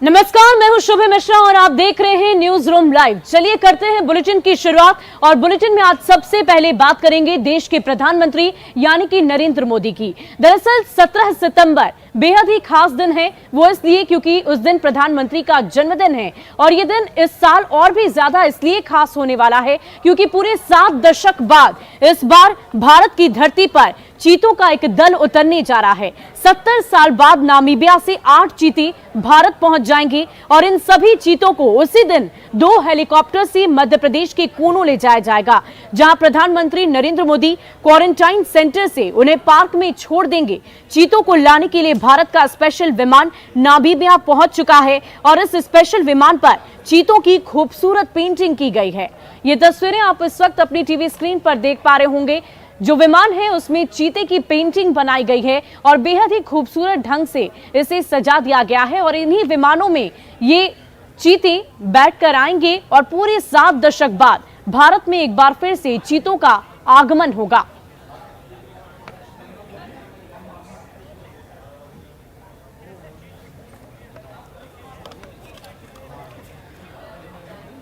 नमस्कार, मैं हूं शुभ मिश्रा और आप देख रहे हैं न्यूज रूम लाइव। चलिए करते हैं बुलेटिन की शुरुआत। और बुलेटिन में आज सबसे पहले बात करेंगे देश के प्रधानमंत्री यानी कि नरेंद्र मोदी की। दरअसल 17 सितंबर बेहद ही खास दिन है, वो इसलिए क्योंकि उस दिन प्रधानमंत्री का जन्मदिन है। और ये दिन इस साल और भी ज्यादा इसलिए खास होने वाला है क्योंकि पूरे 7 दशक बाद इस बार भारत की धरती पर चीतों का एक दल उतरने जा रहा है। 70 साल बाद नामीबिया से 8 चीते भारत पहुंच जाएंगे और इन सभी चीतों को उसी दिन 2 हेलीकॉप्टर से मध्य प्रदेश के कूनो ले जाया जाएगा, जहां प्रधानमंत्री नरेंद्र मोदी क्वारंटाइन सेंटर से उन्हें पार्क में छोड़ देंगे। चीतों को लाने के लिए भारत का स्पेशल विमान नामीबिया पहुंच चुका है और इस स्पेशल विमान पर चीतों की खूबसूरत पेंटिंग की गई है। ये तस्वीरें आप इस वक्त अपनी टीवी स्क्रीन पर देख पा रहे होंगे। जो विमान है उसमें चीते की पेंटिंग बनाई गई है और बेहद ही खूबसूरत ढंग से इसे सजा दिया गया है। और इन्हीं विमानों में ये चीते बैठकर आएंगे और पूरे 7 दशक बाद भारत में एक बार फिर से चीतों का आगमन होगा।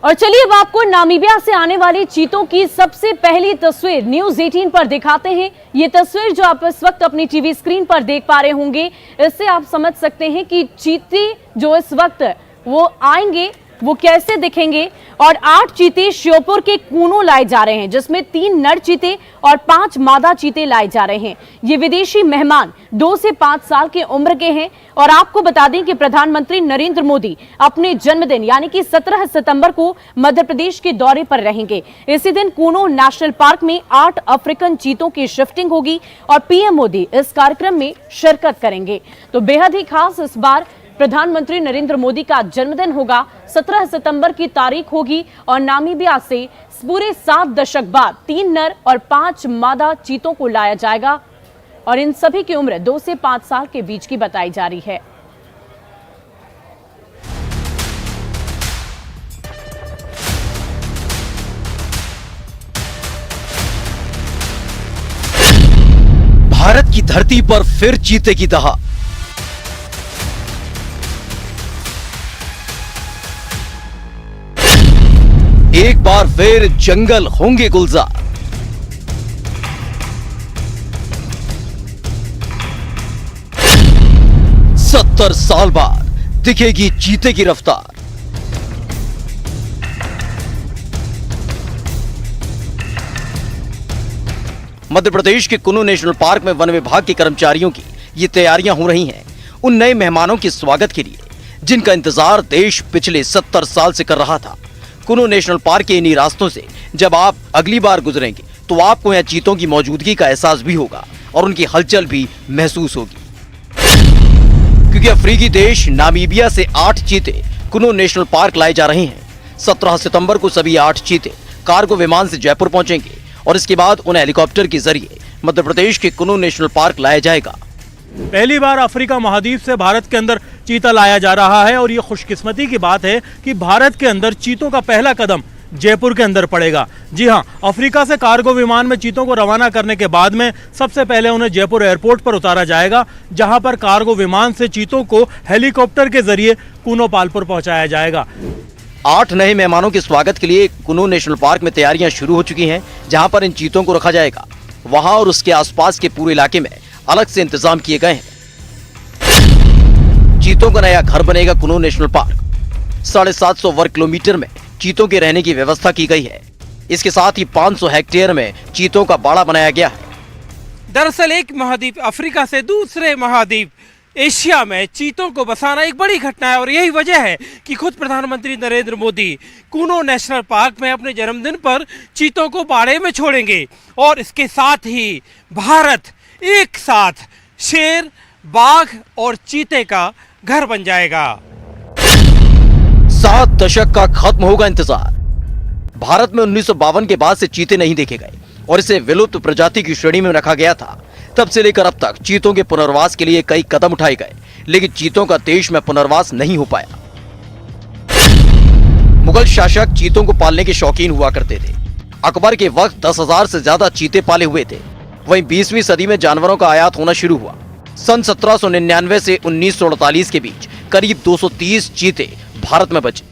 और चलिए अब आपको नामीबिया से आने वाले चीतों की सबसे पहली तस्वीर न्यूज 18 पर दिखाते हैं। ये तस्वीर जो आप इस वक्त अपनी टीवी स्क्रीन पर देख पा रहे होंगे, इससे आप समझ सकते हैं कि चीते जो इस वक्त वो आएंगे वो कैसे दिखेंगे। और 8 चीते श्योपुर के कूनो लाए जा रहे हैं, जिसमें 3 नर चीते और 5 मादा चीते लाए जा रहे हैं। ये विदेशी मेहमान 2 से 5 साल के उम्र के हैं। और आपको बता दें कि प्रधानमंत्री नरेंद्र मोदी अपने जन्मदिन यानी कि 17 सितंबर को मध्य प्रदेश के दौरे पर रहेंगे। इसी दिन कूनो नेशनल पार्क में 8 अफ्रीकन चीतों की शिफ्टिंग होगी और पीएम मोदी इस कार्यक्रम में शिरकत करेंगे। तो बेहद ही खास इस बार प्रधानमंत्री नरेंद्र मोदी का जन्मदिन होगा। 17 सितंबर की तारीख होगी और नामीबिया से पूरे 7 दशक बाद 3 नर और 5 मादा चीतों को लाया जाएगा और इन सभी की उम्र 2 से 5 साल के बीच की बताई जा रही है। भारत की धरती पर फिर चीते की दहा। एक बार फिर जंगल होंगे गुलजार। सत्तर साल बाद दिखेगी चीते की रफ्तार। मध्य प्रदेश के कुल्लू नेशनल पार्क में वन विभाग के कर्मचारियों की ये तैयारियां हो रही हैं उन नए मेहमानों के स्वागत के लिए, जिनका इंतजार देश पिछले 70 साल से कर रहा था। कुल्लू नेशनल पार्क के इन्हीं रास्तों से जब आप अगली बार गुजरेंगे तो आपको यहाँ चीतों की मौजूदगी का एहसास भी होगा और उनकी हलचल भी महसूस होगी, क्योंकि अफ्रीकी देश नामीबिया से 8 चीते कुल्लू नेशनल पार्क लाए जा रहे हैं। 17 सितंबर को सभी 8 चीते कार्गो विमान से जयपुर पहुंचेंगे और इसके बाद उन्हें हेलीकॉप्टर के जरिए मध्य प्रदेश के कुल्लू नेशनल पार्क लाया जाएगा। पहली बार अफ्रीका महाद्वीप से भारत के अंदर चीता लाया जा रहा है और ये खुशकिस्मती की बात है कि भारत के अंदर चीतों का पहला कदम जयपुर के अंदर पड़ेगा। जी हां, अफ्रीका से कार्गो विमान में चीतों को रवाना करने के बाद में सबसे पहले उन्हें जयपुर एयरपोर्ट पर उतारा जाएगा, जहां पर कार्गो विमान से चीतों को हेलीकॉप्टर के जरिए कूनो पालपुर पहुंचाया जाएगा। 8 नए मेहमानों के स्वागत के लिए कुल्लू नेशनल पार्क में तैयारियां शुरू हो चुकी हैं, जहां पर इन चीतों को रखा जाएगा। वहां और उसके आसपास के पूरे इलाके में अलग से इंतजाम किए गए हैं। चीतों का नया घर बनेगा कुल्लू नेशनल पार्क। 750 वर्ग किलोमीटर में चीतों के रहने की व्यवस्था की गई है। इसके साथ ही 500 हेक्टेयर में चीतों का बाड़ा बनाया गया है। दरअसल एक महाद्वीप अफ्रीका से दूसरे महाद्वीप एशिया में चीतों को बसाना एक बड़ी घटना है और यही वजह है कि खुद प्रधानमंत्री नरेंद्र मोदी कूनो नेशनल पार्क में अपने जन्मदिन पर चीतों को बाड़े में छोड़ेंगे। और इसके साथ ही भारत एक साथ शेर, बाघ और चीते का घर बन जाएगा। 7 दशक का खत्म होगा इंतजार। भारत में 1952 के बाद से चीते नहीं देखे गए और इसे विलुप्त प्रजाति की श्रेणी में रखा गया था। तब से लेकर अब तक चीतों के पुनर्वास के लिए कई कदम उठाए गए, लेकिन चीतों का देश में पुनर्वास नहीं हो पाया। मुगल शासक चीतों को पालने के शौकीन हुआ करते थे। अकबर के वक्त 10,000 से ज्यादा चीते पाले हुए थे। वहीं 20वीं सदी में जानवरों का आयात होना शुरू हुआ। सन 1799 से 1948 के बीच करीब 230 चीते भारत में बचे।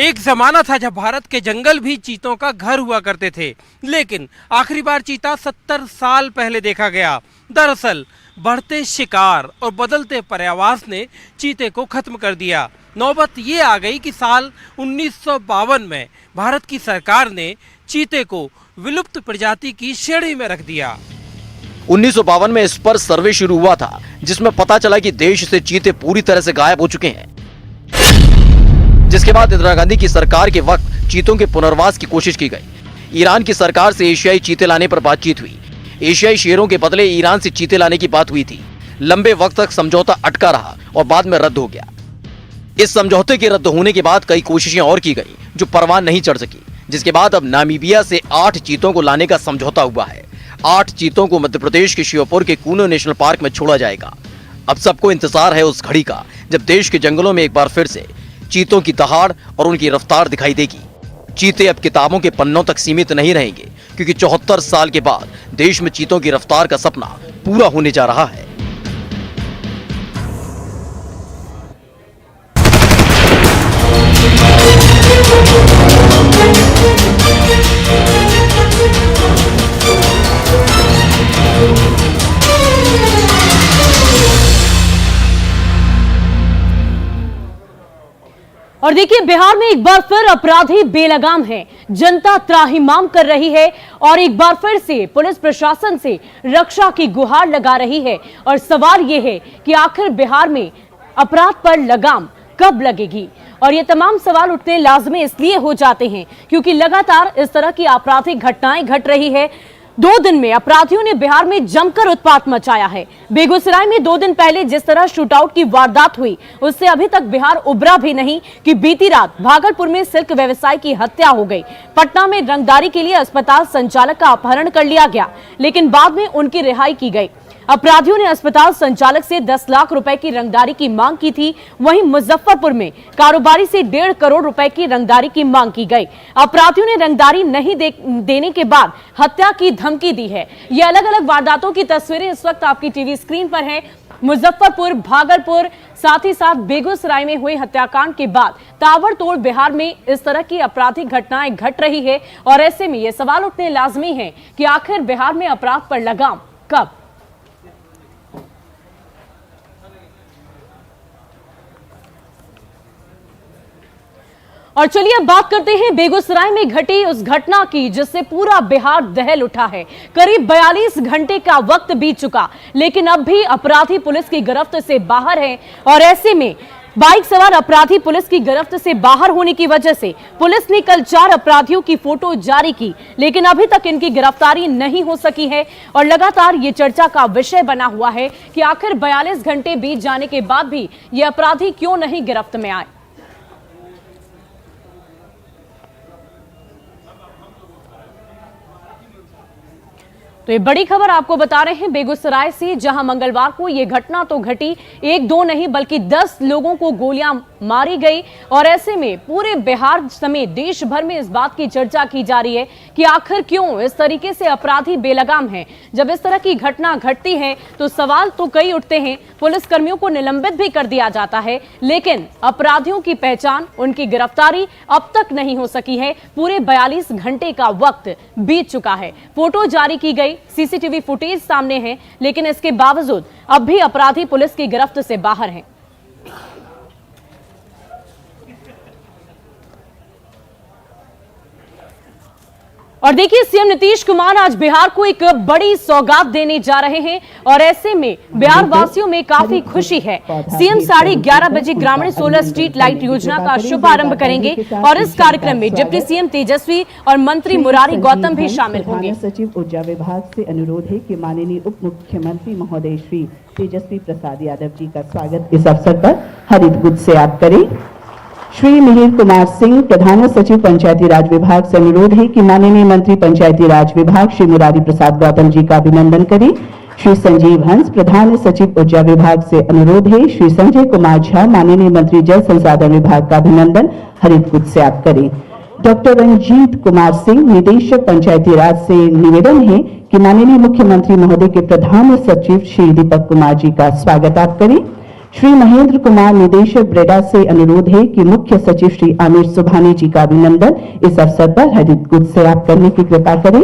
एक जमाना था जब भारत के जंगल भी चीतों का घर हुआ करते थे, लेकिन आखिरी बार चीता 70 साल पहले देखा गया। दरअसल बढ़ते शिकार और बदलते पर्यावरण ने चीते को खत्म कर दिया। नौबत ये आ गई कि साल 1952 में भारत की सरकार ने चीते को विलुप्त प्रजाति की श्रेणी में रख दिया। 1952 में इस पर सर्वे शुरू हुआ था, जिसमें पता चला कि देश से चीते पूरी तरह से गायब हो चुके हैं। जिसके बाद इंदिरा गांधी की सरकार के वक्त चीतों के पुनर्वास की कोशिश की गई। ईरान की सरकार से एशियाई चीते लाने पर बातचीत हुई। एशियाई शेरों के बदले ईरान से चीते लाने की बात हुई थी। लंबे वक्त तक समझौता अटका रहा और बाद में रद्द हो गया। इस समझौते के रद्द होने के बाद कई कोशिशें और की गई, जो परवान नहीं चढ़ सकी। जिसके बाद अब नामीबिया से 8 चीतों को लाने का समझौता हुआ है। 8 चीतों को मध्य प्रदेश के श्योपुर के कूनो नेशनल पार्क में छोड़ा जाएगा। अब सबको इंतजार है उस घड़ी का, जब देश के जंगलों में एक बार फिर से चीतों की दहाड़ और उनकी रफ्तार दिखाई देगी। चीते अब किताबों के पन्नों तक सीमित नहीं रहेंगे, क्योंकि 74 साल के बाद देश में चीतों की रफ्तार का सपना पूरा होने जा रहा है। और देखिए, बिहार में एक बार फिर अपराधी बेलगाम हैं। जनता त्राहिमाम कर रही है और एक बार फिर से पुलिस प्रशासन से रक्षा की गुहार लगा रही है। और सवाल यह है कि आखिर बिहार में अपराध पर लगाम कब लगेगी। और ये तमाम सवाल उठने लाजमी इसलिए हो जाते हैं क्योंकि लगातार इस तरह की आपराधिक घटनाएं घट रही है। 2 दिन में अपराधियों ने बिहार में जमकर उत्पात मचाया है। बेगूसराय में 2 दिन पहले जिस तरह शूटआउट की वारदात हुई, उससे अभी तक बिहार उबरा भी नहीं कि बीती रात भागलपुर में सिल्क व्यवसायी की हत्या हो गई। पटना में रंगदारी के लिए अस्पताल संचालक का अपहरण कर लिया गया, लेकिन बाद में उनकी रिहाई की गई। अपराधियों ने अस्पताल संचालक से 10 लाख रुपए की रंगदारी की मांग की थी। वहीं मुजफ्फरपुर में कारोबारी से 1.5 करोड़ रुपए की रंगदारी की मांग की गई। अपराधियों ने रंगदारी नहीं देने के बाद हत्या की धमकी दी है। ये अलग अलग वारदातों की तस्वीरें इस वक्त आपकी टीवी स्क्रीन पर हैं। मुजफ्फरपुर, भागलपुर, साथ ही साथ बेगूसराय में हुए हत्याकांड के बाद ताबड़तोड़ बिहार में इस तरह की आपराधिक घटनाएं घट रही है। और ऐसे में ये सवाल उठने लाजमी है कि आखिर बिहार में अपराध पर लगाम कब। और चलिए अब बात करते हैं बेगूसराय में घटी उस घटना की जिससे पूरा बिहार दहल उठा है। करीब 42 घंटे का वक्त बीत चुका, लेकिन अब भी अपराधी पुलिस की गिरफ्त से बाहर हैं। और ऐसे में बाइक सवार अपराधी पुलिस की गिरफ्त से बाहर होने की वजह से पुलिस ने कल 4 अपराधियों की फोटो जारी की, लेकिन अभी तक इनकी गिरफ्तारी नहीं हो सकी है। और लगातार ये चर्चा का विषय बना हुआ है कि आखिर 42 घंटे बीत जाने के बाद भी ये अपराधी क्यों नहीं गिरफ्त में आए। तो ये बड़ी खबर आपको बता रहे हैं बेगूसराय से, जहां मंगलवार को ये घटना तो घटी। 1-2 नहीं बल्कि 10 लोगों को गोलियां मारी गई। और ऐसे में पूरे बिहार समेत देश भर में इस बात की चर्चा की जा रही है कि आखिर क्यों इस तरीके से अपराधी बेलगाम हैं। जब इस तरह की घटना घटती है तो सवाल तो कई उठते हैं। पुलिस कर्मियों को निलंबित भी कर दिया जाता है, लेकिन अपराधियों की पहचान, उनकी गिरफ्तारी अब तक नहीं हो सकी है। पूरे 42 घंटे का वक्त बीत चुका है। फोटो जारी की गई, सीसीटीवी फुटेज सामने है, लेकिन इसके बावजूद अब भी अपराधी पुलिस की गिरफ्त से बाहर हैं। और देखिए, सीएम नीतीश कुमार आज बिहार को एक बड़ी सौगात देने जा रहे हैं और ऐसे में बिहार वासियों में काफी खुशी है। सीएम 11:30 बजे ग्रामीण सोलर स्ट्रीट लाइट योजना का शुभारंभ करेंगे और इस कार्यक्रम में डिप्टी सीएम तेजस्वी और मंत्री मुरारी गौतम भी शामिल होंगे। सचिव ऊर्जा विभाग से अनुरोध है कि माननीय उप मुख्यमंत्री महोदय श्री तेजस्वी प्रसाद यादव जी का स्वागत इस अवसर पर हरित गुच्छ से आप करें। श्री मिहिर कुमार सिंह, प्रधान सचिव पंचायती राज विभाग से अनुरोध है कि माननीय मंत्री पंचायती राज विभाग श्री मुरारी प्रसाद गौतम जी का अभिनंदन करें। श्री संजीव हंस, प्रधान सचिव ऊर्जा विभाग से अनुरोध है श्री संजय कुमार झा, माननीय मंत्री जल संसाधन विभाग का अभिनंदन हरित गुच्छ से आप करें। डॉक्टर रंजीत कुमार सिंह, निदेशक पंचायती राज से निवेदन है कि माननीय मुख्यमंत्री महोदय के प्रधान सचिव श्री दीपक कुमार जी का स्वागत आप करें। श्री महेंद्र कुमार निदेशक ब्रेडा से अनुरोध है कि मुख्य सचिव श्री आमिर सुबहानी जी का अभिनंदन इस अवसर पर हरित गुज से आप करने की कृपा करें।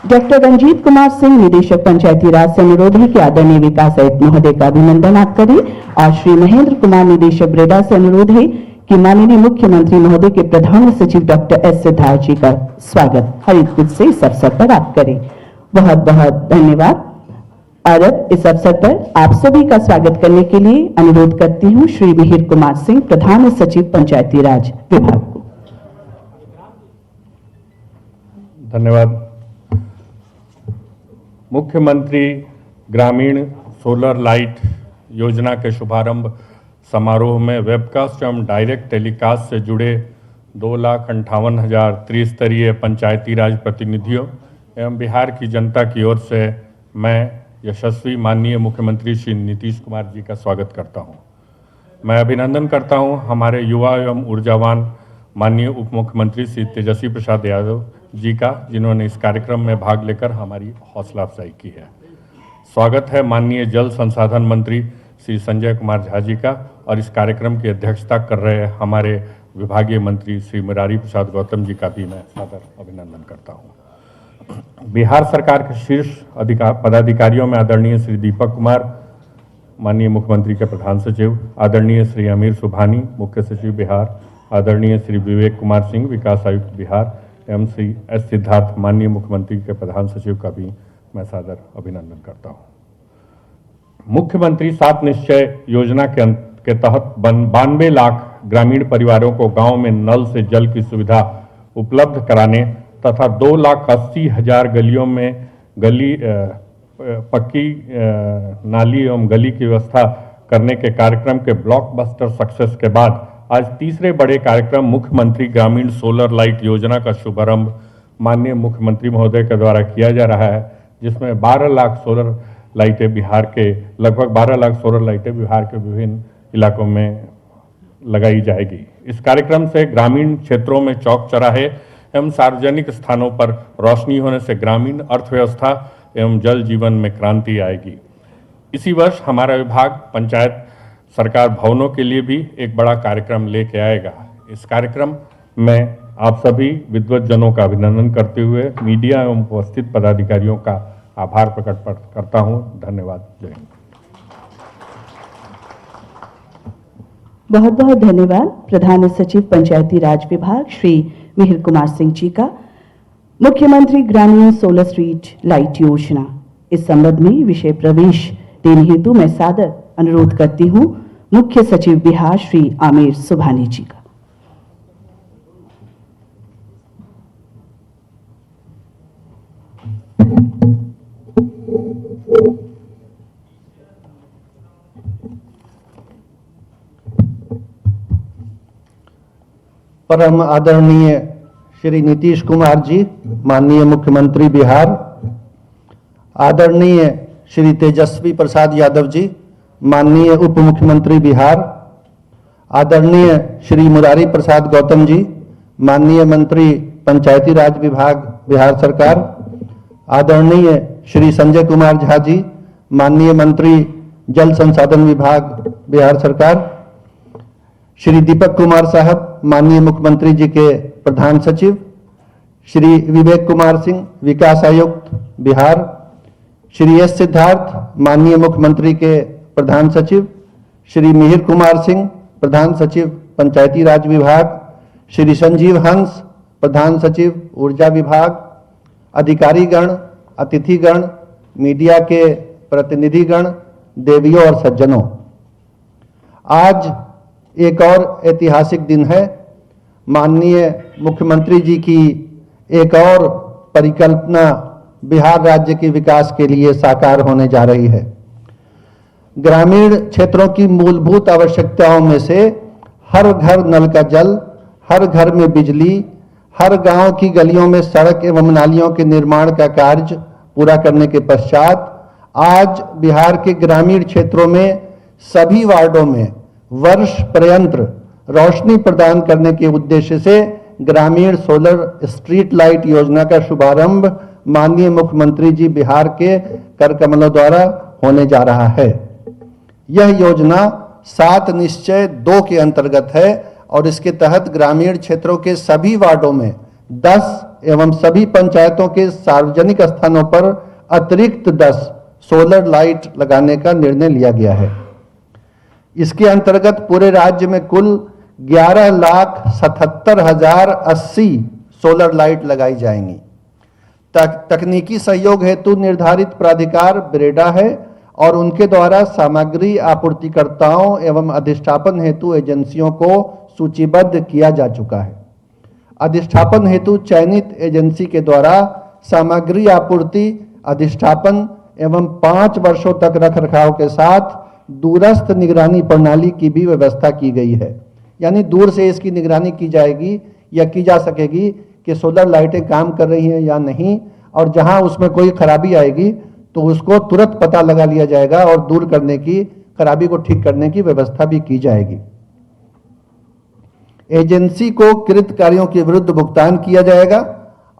डॉक्टर रंजीत कुमार सिंह निदेशक पंचायती राज से अनुरोध है कि आदरणीय विकास आयुक्त महोदय का अभिनंदन आप करें और श्री महेंद्र कुमार निदेशक ब्रेडा से अनुरोध है कि माननीय मुख्यमंत्री महोदय के प्रधान सचिव डॉक्टर एस सिद्धार्थ जी का स्वागत हरित गुज से इस अवसर पर आप करें। बहुत बहुत धन्यवाद। और अब इस अवसर पर आप सभी का स्वागत करने के लिए अनुरोध करती हूं श्री मिहिर कुमार सिंह प्रधान सचिव पंचायती राज विभाग को। धन्यवाद। मुख्यमंत्री ग्रामीण सोलर लाइट योजना के शुभारंभ समारोह में वेबकास्ट एवं डायरेक्ट टेलीकास्ट से जुड़े 2,58,000 त्रिस्तरीय पंचायती राज प्रतिनिधियों एवं बिहार की जनता की ओर से मैं यशस्वी माननीय मुख्यमंत्री श्री नीतीश कुमार जी का स्वागत करता हूं। मैं अभिनंदन करता हूं हमारे युवा एवं ऊर्जावान माननीय उप मुख्यमंत्री श्री तेजस्वी प्रसाद यादव जी का, जिन्होंने इस कार्यक्रम में भाग लेकर हमारी हौसला अफजाई की है। स्वागत है माननीय जल संसाधन मंत्री श्री संजय कुमार झा जी का और इस कार्यक्रम की अध्यक्षता कर रहे हमारे विभागीय मंत्री श्री मुरारी प्रसाद गौतम जी का भी मैं सादर अभिनंदन करता हूं। बिहार सरकार के शीर्ष पदाधिकारियों में आदरणीय श्री दीपक कुमार माननीय मुख्यमंत्री के प्रधान सचिव, आदरणीय श्री आमिर सुबहानी मुख्य सचिव बिहार, आदरणीय श्री विवेक कुमार सिंह विकास आयुक्त बिहार एवं श्री एस सिद्धार्थ माननीय मुख्यमंत्री के प्रधान सचिव का भी मैं सादर अभिनंदन करता हूं। मुख्यमंत्री 7 निश्चय योजना के तहत 92 लाख ग्रामीण परिवारों को गांव में नल से जल की सुविधा उपलब्ध कराने तथा 2,80,000 गलियों में पक्की नाली एवं गली की व्यवस्था करने के कार्यक्रम के ब्लॉकबस्टर सक्सेस के बाद आज तीसरे बड़े कार्यक्रम मुख्यमंत्री ग्रामीण सोलर लाइट योजना का शुभारंभ माननीय मुख्यमंत्री महोदय के द्वारा किया जा रहा है, जिसमें 12 लाख सोलर लाइटें बिहार के लगभग 12 लाख सोलर लाइटें बिहार के विभिन्न इलाकों में लगाई जाएगी। इस कार्यक्रम से ग्रामीण क्षेत्रों में चौक चौराहे एवं सार्वजनिक स्थानों पर रोशनी होने से ग्रामीण अर्थव्यवस्था एवं जल जीवन में क्रांति आएगी। इसी वर्ष हमारा विभाग पंचायत सरकार भवनों के लिए भी एक बड़ा कार्यक्रम लेके आएगा। इस कार्यक्रम में आप सभी विद्वतजनों का अभिनंदन करते हुए मीडिया एवं उपस्थित पदाधिकारियों का आभार प्रकट करता हूं। धन्यवाद। जय हिंद। बहुत बहुत धन्यवाद प्रधान सचिव पंचायती राज विभाग श्री मिहिर कुमार सिंह जी का। मुख्यमंत्री ग्रामीण सोलर स्ट्रीट लाइट योजना इस संबंध में विषय प्रवेश देने हेतु मैं सादर अनुरोध करती हूं मुख्य सचिव बिहार श्री आमिर सुबहानी जी का। परम आदरणीय श्री नीतीश कुमार जी माननीय मुख्यमंत्री बिहार, आदरणीय श्री तेजस्वी प्रसाद यादव जी माननीय उप मुख्यमंत्री बिहार, आदरणीय श्री मुरारी प्रसाद गौतम जी माननीय मंत्री पंचायती राज विभाग बिहार सरकार, आदरणीय श्री संजय कुमार झा जी माननीय मंत्री जल संसाधन विभाग बिहार सरकार, श्री दीपक कुमार साहब माननीय मुख्यमंत्री जी के प्रधान सचिव, श्री विवेक कुमार सिंह विकास आयुक्त बिहार, श्री एस सिद्धार्थ माननीय मुख्यमंत्री के प्रधान सचिव, श्री मिहिर कुमार सिंह प्रधान सचिव पंचायती राज विभाग, श्री संजीव हंस प्रधान सचिव ऊर्जा विभाग, अधिकारीगण, अतिथिगण, मीडिया के प्रतिनिधिगण, देवियों और सज्जनों, आज एक और ऐतिहासिक दिन है। माननीय मुख्यमंत्री जी की एक और परिकल्पना बिहार राज्य के विकास के लिए साकार होने जा रही है। ग्रामीण क्षेत्रों की मूलभूत आवश्यकताओं में से हर घर नल का जल, हर घर में बिजली, हर गांव की गलियों में सड़क एवं नालियों के निर्माण का कार्य पूरा करने के पश्चात आज बिहार के ग्रामीण क्षेत्रों में सभी वार्डों में वर्ष पर्यंत रोशनी प्रदान करने के उद्देश्य से ग्रामीण सोलर स्ट्रीट लाइट योजना का शुभारंभ माननीय मुख्यमंत्री जी बिहार के कर कमलों द्वारा होने जा रहा है। यह योजना 7 निश्चय 2 के अंतर्गत है और इसके तहत ग्रामीण क्षेत्रों के सभी वार्डों में 10 एवं सभी पंचायतों के सार्वजनिक स्थानों पर अतिरिक्त 10 सोलर लाइट लगाने का निर्णय लिया गया है। इसके अंतर्गत पूरे राज्य में कुल 11,77,080 सोलर लाइट लगाई जाएंगी। तकनीकी सहयोग हेतु निर्धारित प्राधिकार ब्रेडा है और उनके द्वारा सामग्री आपूर्तिकर्ताओं एवं अधिष्ठापन हेतु एजेंसियों को सूचीबद्ध किया जा चुका है। अधिष्ठापन हेतु चयनित एजेंसी के द्वारा सामग्री आपूर्ति, अधिष्ठापन एवं 5 वर्षों तक रखरखाव के साथ दूरस्थ निगरानी प्रणाली की भी व्यवस्था की गई है। यानी दूर से इसकी निगरानी की जाएगी या की जा सकेगी कि सोलर लाइटें काम कर रही हैं या नहीं, और जहां उसमें कोई खराबी आएगी तो उसको तुरंत पता लगा लिया जाएगा और दूर करने की, खराबी को ठीक करने की व्यवस्था भी की जाएगी। एजेंसी को कृत कार्यों के विरुद्ध भुगतान किया जाएगा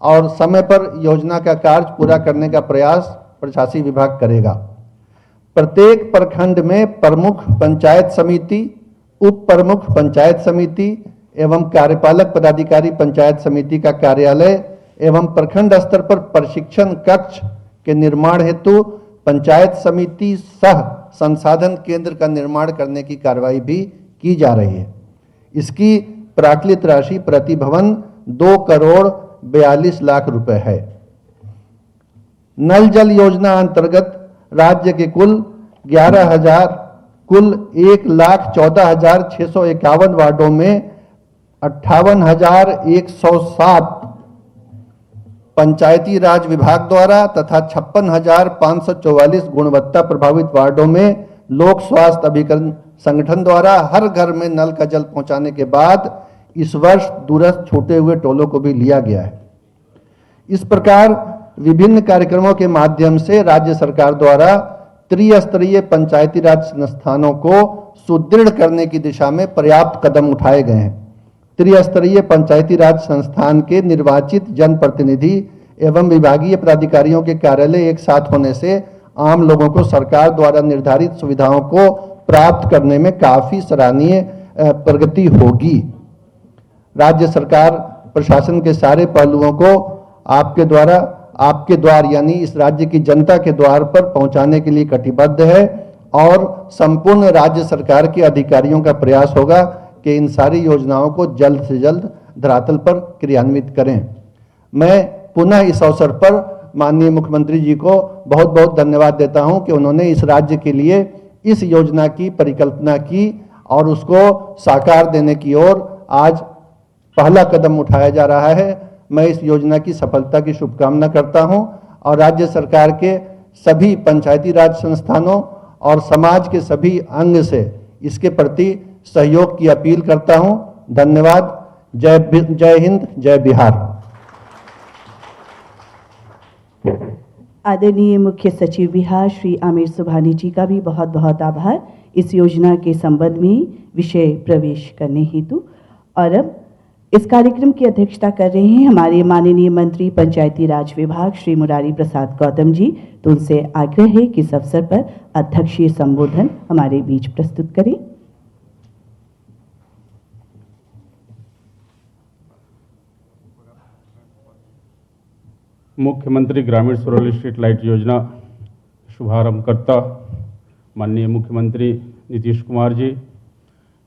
और समय पर योजना का कार्य पूरा करने का प्रयास प्रशासनिक विभाग करेगा। प्रत्येक प्रखंड में प्रमुख पंचायत समिति, उप प्रमुख पंचायत समिति एवं कार्यपालक पदाधिकारी पंचायत समिति का कार्यालय एवं प्रखंड स्तर पर प्रशिक्षण कक्ष के निर्माण हेतु पंचायत समिति सह संसाधन केंद्र का निर्माण करने की कार्रवाई भी की जा रही है। इसकी प्राक्कलित राशि प्रति भवन 2,42,00,000 रुपए है। नल जल योजना अंतर्गत राज्य के कुल 1,14,651 वार्डों में 58,107 पंचायती राज विभाग द्वारा तथा 56,544 गुणवत्ता प्रभावित वार्डों में लोक स्वास्थ्य अभिकरण संगठन द्वारा हर घर में नल का जल पहुंचाने के बाद इस वर्ष दूरस्थ छूटे हुए टोलों को भी लिया गया है। इस प्रकार विभिन्न कार्यक्रमों के माध्यम से राज्य सरकार द्वारा त्रिस्तरीय पंचायती राज संस्थानों को सुदृढ़ करने की दिशा में पर्याप्त कदम उठाए गए हैं। त्रिस्तरीय पंचायती राज संस्थान के निर्वाचित जनप्रतिनिधि एवं विभागीय पदाधिकारियों के कार्यालय एक साथ होने से आम लोगों को सरकार द्वारा निर्धारित सुविधाओं को प्राप्त करने में काफी सराहनीय प्रगति होगी। राज्य सरकार प्रशासन के सारे पहलुओं को आपके द्वार यानी इस राज्य की जनता के द्वार पर पहुंचाने के लिए कटिबद्ध है और संपूर्ण राज्य सरकार के अधिकारियों का प्रयास होगा कि इन सारी योजनाओं को जल्द से जल्द धरातल पर क्रियान्वित करें। मैं पुनः इस अवसर पर माननीय मुख्यमंत्री जी को बहुत बहुत धन्यवाद देता हूं कि उन्होंने इस राज्य के लिए इस योजना की परिकल्पना की और उसको साकार देने की ओर आज पहला कदम उठाया जा रहा है। मैं इस योजना की सफलता की शुभकामना करता हूं और राज्य सरकार के सभी पंचायती राज संस्थानों और समाज के सभी अंग से इसके प्रति सहयोग की अपील करता हूं। धन्यवाद। जय हिंद, जय बिहार। आदरणीय मुख्य सचिव बिहार श्री आमिर सुबहानी जी का भी बहुत बहुत आभार इस योजना के संबंध में विषय प्रवेश करने हेतु। और अब इस कार्यक्रम की अध्यक्षता कर रहे हैं हमारे माननीय मंत्री पंचायती राज विभाग श्री मुरारी प्रसाद गौतम जी। तो उनसे आग्रह है कि इस अवसर पर अध्यक्षीय संबोधन हमारे बीच प्रस्तुत करें। मुख्यमंत्री ग्रामीण सोलर स्ट्रीट लाइट योजना शुभारंभकर्ता माननीय मुख्यमंत्री नीतीश कुमार जी,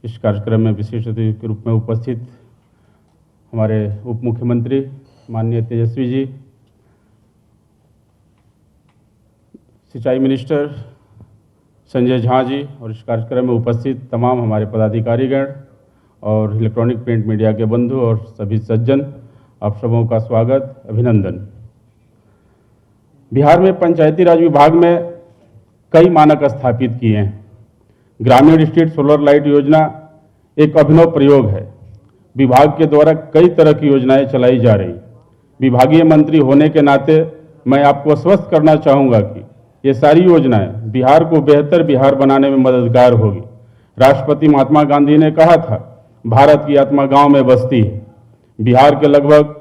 इस कार्यक्रम में विशेष अतिथि के रूप में उपस्थित हमारे उप मुख्यमंत्री माननीय तेजस्वी जी, सिंचाई मिनिस्टर संजय झा जी और इस कार्यक्रम में उपस्थित तमाम हमारे पदाधिकारीगण और इलेक्ट्रॉनिक प्रिंट मीडिया के बंधु और सभी सज्जन, आप सबों का स्वागत, अभिनंदन। बिहार में पंचायती राज विभाग में कई मानक स्थापित किए हैं। ग्रामीण स्ट्रीट सोलर लाइट योजना एक अभिनव प्रयोग है। विभाग के द्वारा कई तरह की योजनाएं चलाई जा रही। विभागीय मंत्री होने के नाते मैं आपको आश्वस्त करना चाहूँगा कि ये सारी योजनाएं बिहार को बेहतर बिहार बनाने में मददगार होगी। राष्ट्रपति महात्मा गांधी ने कहा था, भारत की आत्मा गांव में बसती है। बिहार के लगभग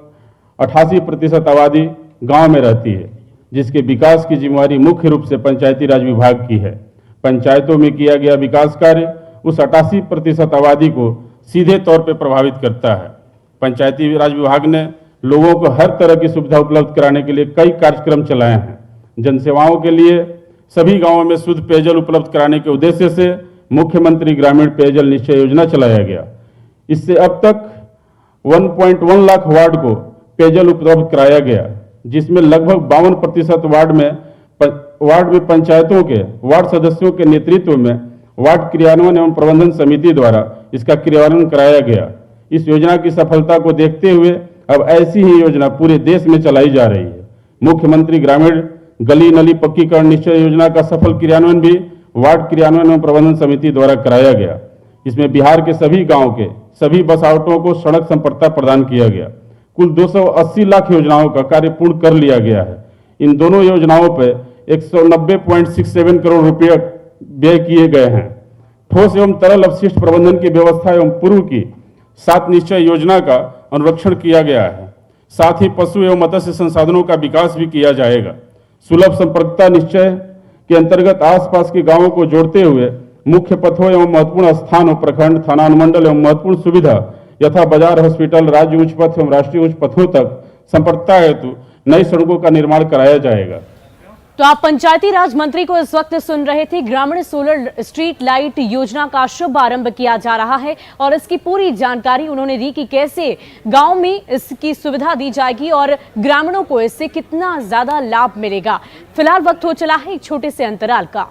88% आबादी गांव में रहती है, जिसके विकास की जिम्मेदारी मुख्य रूप से पंचायती राज विभाग की है। पंचायतों में किया गया विकास कार्य उस 88% आबादी को सीधे तौर पर प्रभावित करता है। पंचायती राज विभाग ने लोगों को हर तरह की सुविधा उपलब्ध कराने के लिए कई कार्यक्रम चलाए हैं। जनसेवाओं के लिए सभी गांवों में शुद्ध पेयजल उपलब्ध कराने के उद्देश्य से मुख्यमंत्री ग्रामीण पेयजल निश्चय योजना चलाया गया। इससे अब तक 1.1 लाख वार्ड को पेयजल उपलब्ध कराया गया, जिसमें लगभग 52% वार्ड में पंचायतों के वार्ड सदस्यों के नेतृत्व में वार्ड क्रियान्वयन एवं प्रबंधन समिति द्वारा इसका क्रियान्वयन कराया गया। इस योजना की सफलता को देखते हुए अब ऐसी ही योजना पूरे देश में चलाई जा रही है। मुख्यमंत्री ग्रामीण गली नली पक्कीकरण निश्चय योजना का सफल क्रियान्वयन भी वार्ड क्रियान्वयन एवं प्रबंधन समिति द्वारा कराया गया। इसमें बिहार के सभी गांव के सभी बसावटों को सड़क संपर्कता प्रदान किया गया। कुल 280 लाख योजनाओं का कार्य पूर्ण कर लिया गया है। इन दोनों योजनाओं पर 190.67 करोड़ रुपये व्यय किए गए हैं। ठोस एवं तरल अपशिष्ट प्रबंधन की व्यवस्था एवं पूर्व की 7 निश्चय योजना का अनुरक्षण किया गया है। साथ ही पशु एवं मत्स्य संसाधनों का विकास भी किया जाएगा। सुलभ संपर्कता निश्चय के अंतर्गत आसपास के गांवों को जोड़ते हुए मुख्य पथों एवं महत्वपूर्ण स्थानों, प्रखंड, थाना अनुमंडल एवं महत्वपूर्ण सुविधा यथा बाजार, हॉस्पिटल, राज्य उच्च पथ एवं राष्ट्रीय उच्च पथों तक संपर्कता हेतु नई सड़कों का निर्माण कराया जाएगा। तो आप पंचायती राज मंत्री को इस वक्त सुन रहे थे। ग्रामीण सोलर स्ट्रीट लाइट योजना का शुभारंभ किया जा रहा है और इसकी पूरी जानकारी उन्होंने दी कि कैसे गांव में इसकी सुविधा दी जाएगी और ग्रामीणों को इससे कितना ज्यादा लाभ मिलेगा। फिलहाल वक्त हो चला है एक छोटे से अंतराल का।